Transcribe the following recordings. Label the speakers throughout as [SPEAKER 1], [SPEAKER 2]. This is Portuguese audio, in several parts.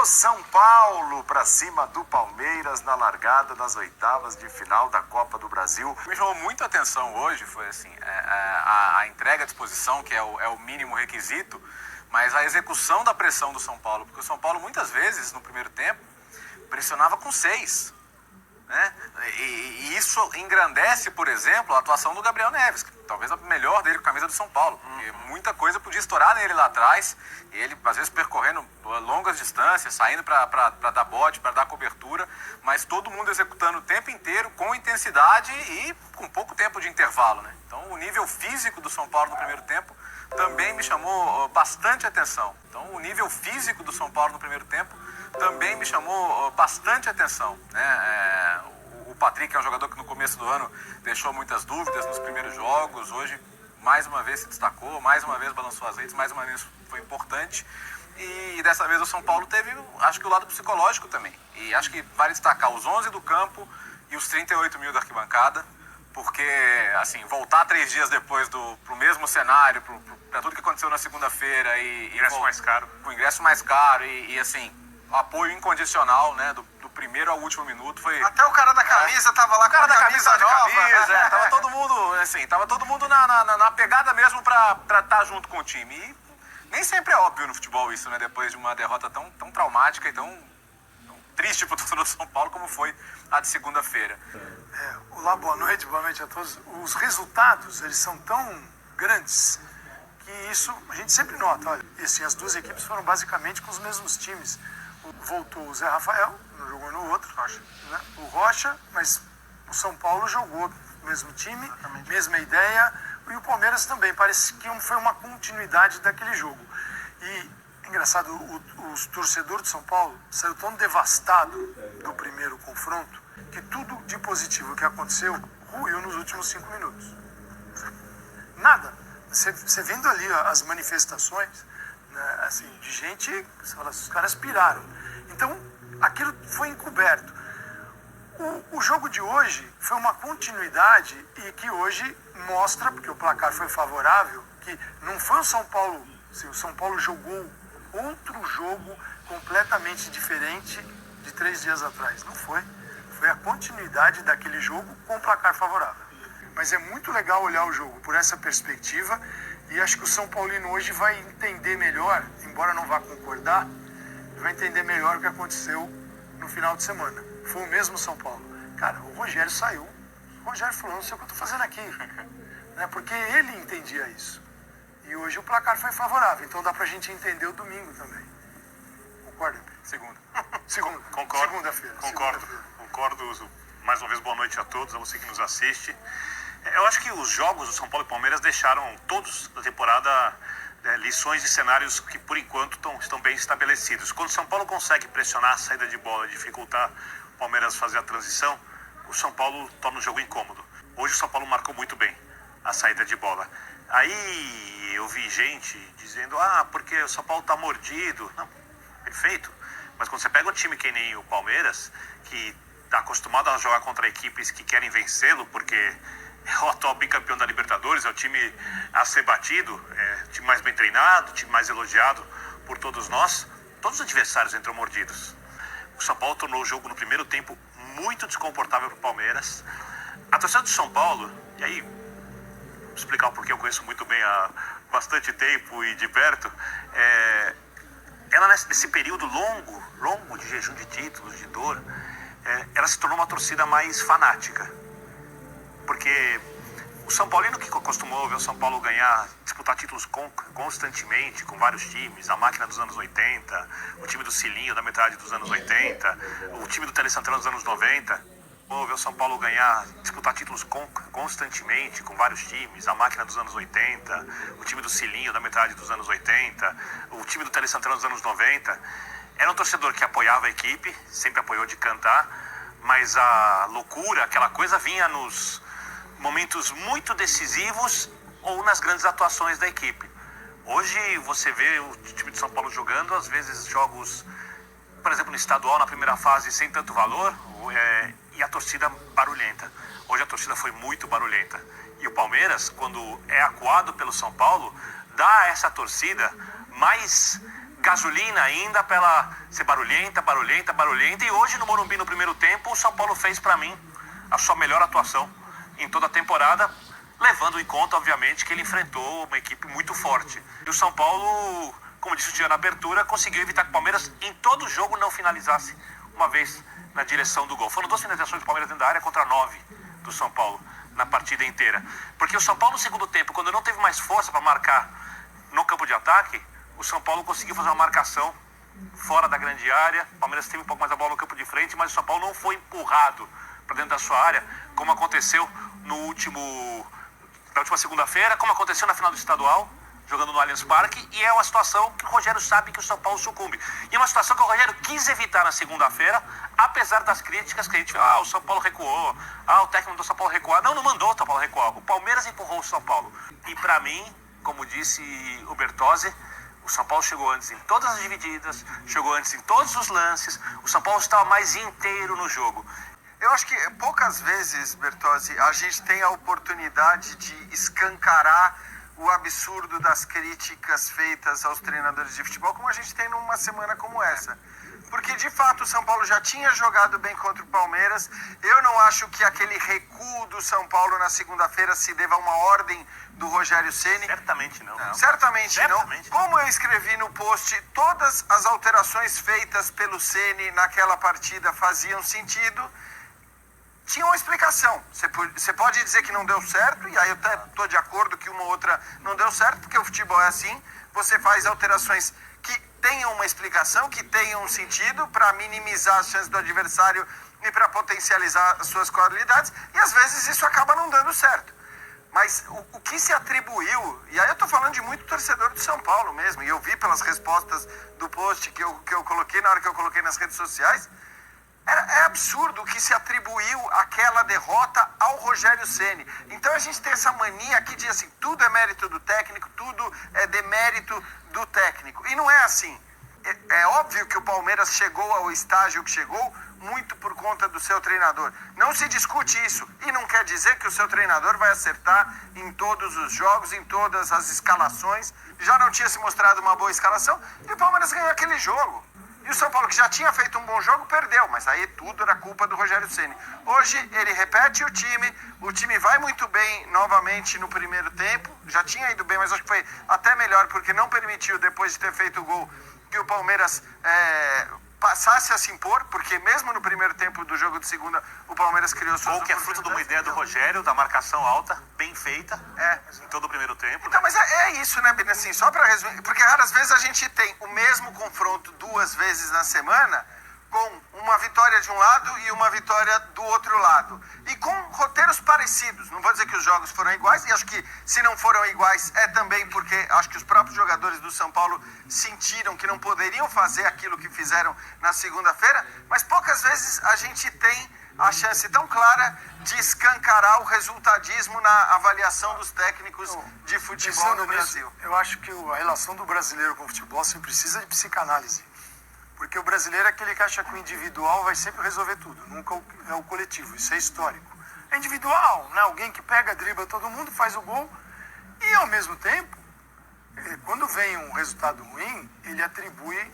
[SPEAKER 1] São Paulo para cima do Palmeiras na largada das oitavas de final da Copa do Brasil.
[SPEAKER 2] O que me chamou muito a atenção hoje foi assim, a entrega à disposição, que é o mínimo requisito, mas a execução da pressão do São Paulo, porque o São Paulo muitas vezes no primeiro tempo pressionava com 6. Né? E isso engrandece, por exemplo, a atuação do Gabriel Neves, que talvez a melhor dele com a camisa do São Paulo. Porque muita coisa podia estourar nele lá atrás, e ele às vezes percorrendo longas distâncias, saindo para dar bote, para dar cobertura, mas todo mundo executando o tempo inteiro com intensidade e com pouco tempo de intervalo. Né? Então o nível físico do São Paulo no primeiro tempo também me chamou bastante atenção. Então o nível físico do São Paulo no primeiro tempo também me chamou bastante atenção. Né? O Patrick é um jogador que no começo do ano deixou muitas dúvidas nos primeiros jogos, hoje mais uma vez se destacou, mais uma vez balançou as redes, mais uma vez foi importante. E dessa vez o São Paulo teve, acho que o lado psicológico também. E acho que vale destacar os 11 do campo e os 38 mil da arquibancada, porque, assim, voltar 3 dias depois pro mesmo cenário, para tudo que aconteceu na segunda-feira e
[SPEAKER 3] ingresso mais caro.
[SPEAKER 2] Com o ingresso mais caro e assim, apoio incondicional, né, do primeiro ao último minuto foi...
[SPEAKER 4] Até o cara da camisa tava lá com a camisa nova.
[SPEAKER 2] Tava todo mundo, assim, na pegada mesmo pra estar junto com o time. E nem sempre é óbvio no futebol isso, né, depois de uma derrota tão traumática e tão triste pro torcedor do São Paulo como foi a de segunda-feira.
[SPEAKER 5] Olá, boa noite a todos. Os resultados, eles são tão grandes que isso a gente sempre nota. Olha, e assim, as duas equipes foram basicamente com os mesmos times. Voltou o Zé Rafael, não jogou no outro, né? O Rocha, mas o São Paulo jogou o mesmo time, exatamente. Mesma ideia, e o Palmeiras também, parece que foi uma continuidade daquele jogo. E, engraçado, o torcedor de São Paulo saiu tão devastado do primeiro confronto que tudo de positivo que aconteceu ruiu nos últimos 5 minutos. Nada. Você vendo ali as manifestações, né, assim, de gente, você fala, os caras piraram. Então, aquilo foi encoberto. O jogo de hoje foi uma continuidade e que hoje mostra, porque o placar foi favorável, que não foi o São Paulo, assim, o São Paulo jogou outro jogo completamente diferente de 3 dias atrás. Não foi. Foi a continuidade daquele jogo com placar favorável. Mas é muito legal olhar o jogo por essa perspectiva e acho que o São Paulino hoje vai entender melhor, embora não vá concordar, vai entender melhor o que aconteceu no final de semana. Foi o mesmo São Paulo. Cara, o Rogério saiu. O Rogério falou, não sei o que eu estou fazendo aqui. Né? Porque ele entendia isso. E hoje o placar foi favorável. Então dá pra gente entender o domingo também. Concorda?
[SPEAKER 2] Segunda.
[SPEAKER 3] Concordo.
[SPEAKER 5] Segunda-feira.
[SPEAKER 3] Concordo. Mais uma vez, boa noite a todos, a você que nos assiste. Eu acho que os jogos do São Paulo e Palmeiras deixaram todos da temporada lições e cenários que, por enquanto, estão bem estabelecidos. Quando o São Paulo consegue pressionar a saída de bola e dificultar o Palmeiras fazer a transição, o São Paulo torna o jogo incômodo. Hoje o São Paulo marcou muito bem a saída de bola. Aí eu vi gente dizendo, porque o São Paulo está mordido. Não, perfeito. Mas quando você pega um time que nem o Palmeiras, que está acostumado a jogar contra equipes que querem vencê-lo, porque é o atual bicampeão da Libertadores, é o time a ser batido, é o time mais bem treinado, o time mais elogiado por todos nós, todos os adversários entram mordidos. O São Paulo tornou o jogo no primeiro tempo muito desconfortável para o Palmeiras. A torcida do São Paulo, e aí, vou explicar o porquê, eu conheço muito bem há bastante tempo e de perto, ela nesse período longo de jejum de títulos, de dor, ela se tornou uma torcida mais fanática. Porque o São Paulino que acostumou ver o São Paulo disputar títulos constantemente, com vários times, a máquina dos anos 80, o time do Cilinho da metade dos anos 80, o time do Tele Santana dos anos 90, ver o São Paulo disputar títulos constantemente, com vários times, a máquina dos anos 80, o time do Cilinho da metade dos anos 80, o time do Tele Santana dos anos 90, era um torcedor que apoiava a equipe, sempre apoiou de cantar, mas a loucura, aquela coisa vinha nos momentos muito decisivos ou nas grandes atuações da equipe. Hoje você vê o time de São Paulo jogando, às vezes jogos, por exemplo, no estadual, na primeira fase, sem tanto valor, e a torcida barulhenta. Hoje a torcida foi muito barulhenta. E o Palmeiras, quando é acuado pelo São Paulo, dá a essa torcida mais gasolina ainda para ela ser barulhenta. E hoje no Morumbi, no primeiro tempo, o São Paulo fez para mim a sua melhor atuação em toda a temporada, levando em conta, obviamente, que ele enfrentou uma equipe muito forte. E o São Paulo, como disse o Tian na abertura, conseguiu evitar que o Palmeiras em todo o jogo não finalizasse uma vez na direção do gol. Foram 2 finalizações do Palmeiras dentro da área contra 9 do São Paulo na partida inteira. Porque o São Paulo no segundo tempo, quando não teve mais força para marcar no campo de ataque, o São Paulo conseguiu fazer uma marcação fora da grande área. O Palmeiras teve um pouco mais a bola no campo de frente, mas o São Paulo não foi empurrado para dentro da sua área, como aconteceu na última segunda-feira, como aconteceu na final do estadual, jogando no Allianz Parque, e é uma situação que o Rogério sabe que o São Paulo sucumbe. E é uma situação que o Rogério quis evitar na segunda-feira, apesar das críticas que a gente o São Paulo recuou, o técnico do São Paulo recuar. Não mandou o São Paulo recuar, o Palmeiras empurrou o São Paulo. E para mim, como disse o Bertozzi, o São Paulo chegou antes em todas as divididas, chegou antes em todos os lances, o São Paulo estava mais inteiro no jogo.
[SPEAKER 4] Eu acho que poucas vezes, Bertozzi, a gente tem a oportunidade de escancarar o absurdo das críticas feitas aos treinadores de futebol, como a gente tem numa semana como essa. Porque, de fato, o São Paulo já tinha jogado bem contra o Palmeiras. Eu não acho que aquele recuo do São Paulo na segunda-feira se deva a uma ordem do Rogério Ceni.
[SPEAKER 3] Certamente não.
[SPEAKER 4] Certamente não. Como eu escrevi no post, todas as alterações feitas pelo Ceni naquela partida faziam sentido. Tinha uma explicação. Você pode dizer que não deu certo, e aí eu até estou de acordo que uma ou outra não deu certo, porque o futebol é assim. Você faz alterações que tenham uma explicação, que tenham um sentido para minimizar as chances do adversário e para potencializar as suas qualidades, e às vezes isso acaba não dando certo. Mas o que se atribuiu, e aí eu estou falando de muito torcedor do São Paulo mesmo, e eu vi pelas respostas do post que eu coloquei, na hora que eu coloquei nas redes sociais, é absurdo o que se atribuiu aquela derrota ao Rogério Ceni. Então a gente tem essa mania aqui de assim, tudo é mérito do técnico, tudo é demérito do técnico. E não é assim. É óbvio que o Palmeiras chegou ao estágio que chegou muito por conta do seu treinador. Não se discute isso. E não quer dizer que o seu treinador vai acertar em todos os jogos, em todas as escalações. Já não tinha se mostrado uma boa escalação e o Palmeiras ganhou aquele jogo. E o São Paulo, que já tinha feito um bom jogo, perdeu. Mas aí tudo era culpa do Rogério Ceni. Hoje ele repete o time vai muito bem novamente no primeiro tempo. Já tinha ido bem, mas acho que foi até melhor, porque não permitiu, depois de ter feito o gol, que o Palmeiras passasse a se impor, porque mesmo no primeiro tempo do jogo de segunda, o Palmeiras criou suas
[SPEAKER 3] oportunidades. Ou que é fruto de uma ideia do Rogério, da marcação alta, bem feita, em todo o primeiro tempo.
[SPEAKER 4] Então, mas é isso, né, Bina? Assim, só para resumir, porque raras vezes a gente tem o mesmo confronto 2 vezes na semana, com uma vitória de um lado e uma vitória do outro lado. E com roteiros parecidos. Não vou dizer que os jogos foram iguais, e acho que se não foram iguais é também porque acho que os próprios jogadores do São Paulo sentiram que não poderiam fazer aquilo que fizeram na segunda-feira, mas poucas vezes a gente tem a chance tão clara de escancarar o resultadismo na avaliação dos técnicos de futebol no Brasil.
[SPEAKER 5] Eu acho que a relação do brasileiro com o futebol sempre precisa de psicanálise. Porque o brasileiro é aquele que acha que o individual vai sempre resolver tudo, nunca é o coletivo, isso é histórico. É individual, né? Alguém que pega, dribla todo mundo, faz o gol, e ao mesmo tempo, quando vem um resultado ruim, ele atribui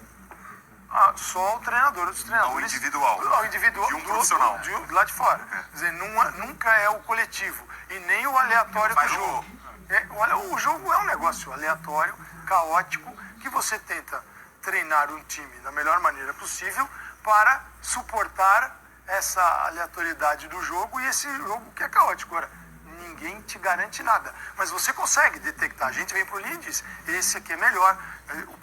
[SPEAKER 5] só ao treinador, os treinadores... Ao individual.
[SPEAKER 2] De um profissional.
[SPEAKER 5] Do lado de fora. Quer dizer, nunca é o coletivo, e nem o aleatório do jogo. O jogo é um negócio aleatório, caótico, que você tenta treinar um time da melhor maneira possível para suportar essa aleatoriedade do jogo e esse jogo que é caótico. Agora, ninguém te garante nada, mas você consegue detectar. A gente vem pro linha e diz, esse aqui é melhor.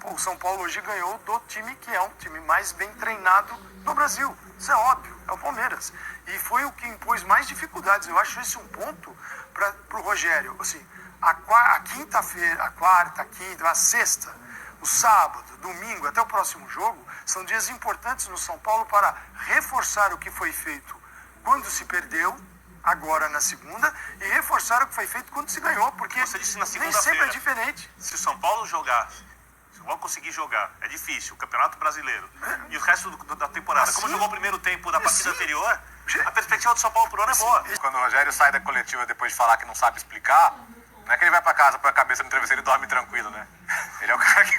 [SPEAKER 5] O São Paulo hoje ganhou do time que é um time mais bem treinado do Brasil. Isso é óbvio, é o Palmeiras. E foi o que impôs mais dificuldades. Eu acho esse um ponto para o Rogério. Assim, a quinta-feira, a quarta, a quinta, a sexta, o sábado, domingo, até o próximo jogo, são dias importantes no São Paulo para reforçar o que foi feito quando se perdeu, agora na segunda, e reforçar o que foi feito quando se ganhou, porque
[SPEAKER 3] você disse na
[SPEAKER 5] nem sempre é diferente.
[SPEAKER 3] Se o São Paulo jogar, se o Paulo conseguir jogar, é difícil, o Campeonato Brasileiro, e o resto da temporada, como jogou o primeiro tempo da partida anterior, a perspectiva do São Paulo por ano é boa.
[SPEAKER 2] Quando o Rogério sai da coletiva depois de falar que não sabe explicar, não é que ele vai pra casa, põe a cabeça no travesseiro e dorme tranquilo, né? Ele é o cara que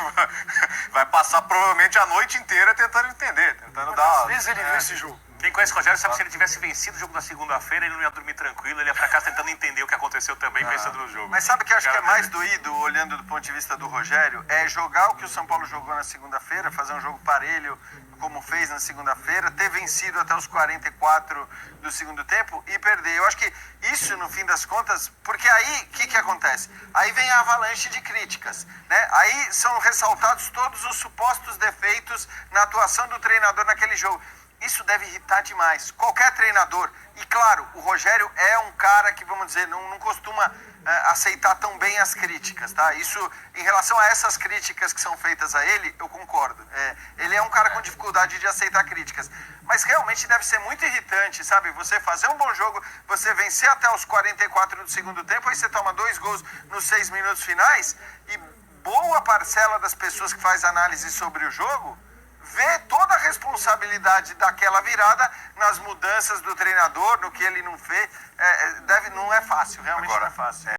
[SPEAKER 2] vai passar provavelmente a noite inteira tentando entender, tentando dar...
[SPEAKER 5] Às vezes ele viu esse jogo.
[SPEAKER 3] Quem conhece o Rogério sabe que se ele tivesse vencido o jogo na segunda-feira, ele não ia dormir tranquilo, ele ia pra casa tentando entender o que aconteceu também, pensando no jogo.
[SPEAKER 4] Mas sabe o que eu acho que é mais doído, olhando do ponto de vista do Rogério? É jogar o que o São Paulo jogou na segunda-feira, fazer um jogo parelho, como fez na segunda-feira, ter vencido até os 44 do segundo tempo e perder. Eu acho que isso, no fim das contas, porque aí, o que acontece? Aí vem a avalanche de críticas, né? Aí são ressaltados todos os supostos defeitos na atuação do treinador naquele jogo. Isso deve irritar demais. Qualquer treinador. E claro, o Rogério é um cara que, vamos dizer, não costuma aceitar tão bem as críticas, tá? Isso, em relação a essas críticas que são feitas a ele, eu concordo. Ele é um cara com dificuldade de aceitar críticas. Mas realmente deve ser muito irritante, sabe? Você fazer um bom jogo, você vencer até os 44 do segundo tempo, aí você toma 2 gols nos 6 minutos finais, e boa parcela das pessoas que faz análise sobre o jogo vê toda a responsabilidade daquela virada nas mudanças do treinador, no que ele não fez. Não é fácil, realmente não é fácil.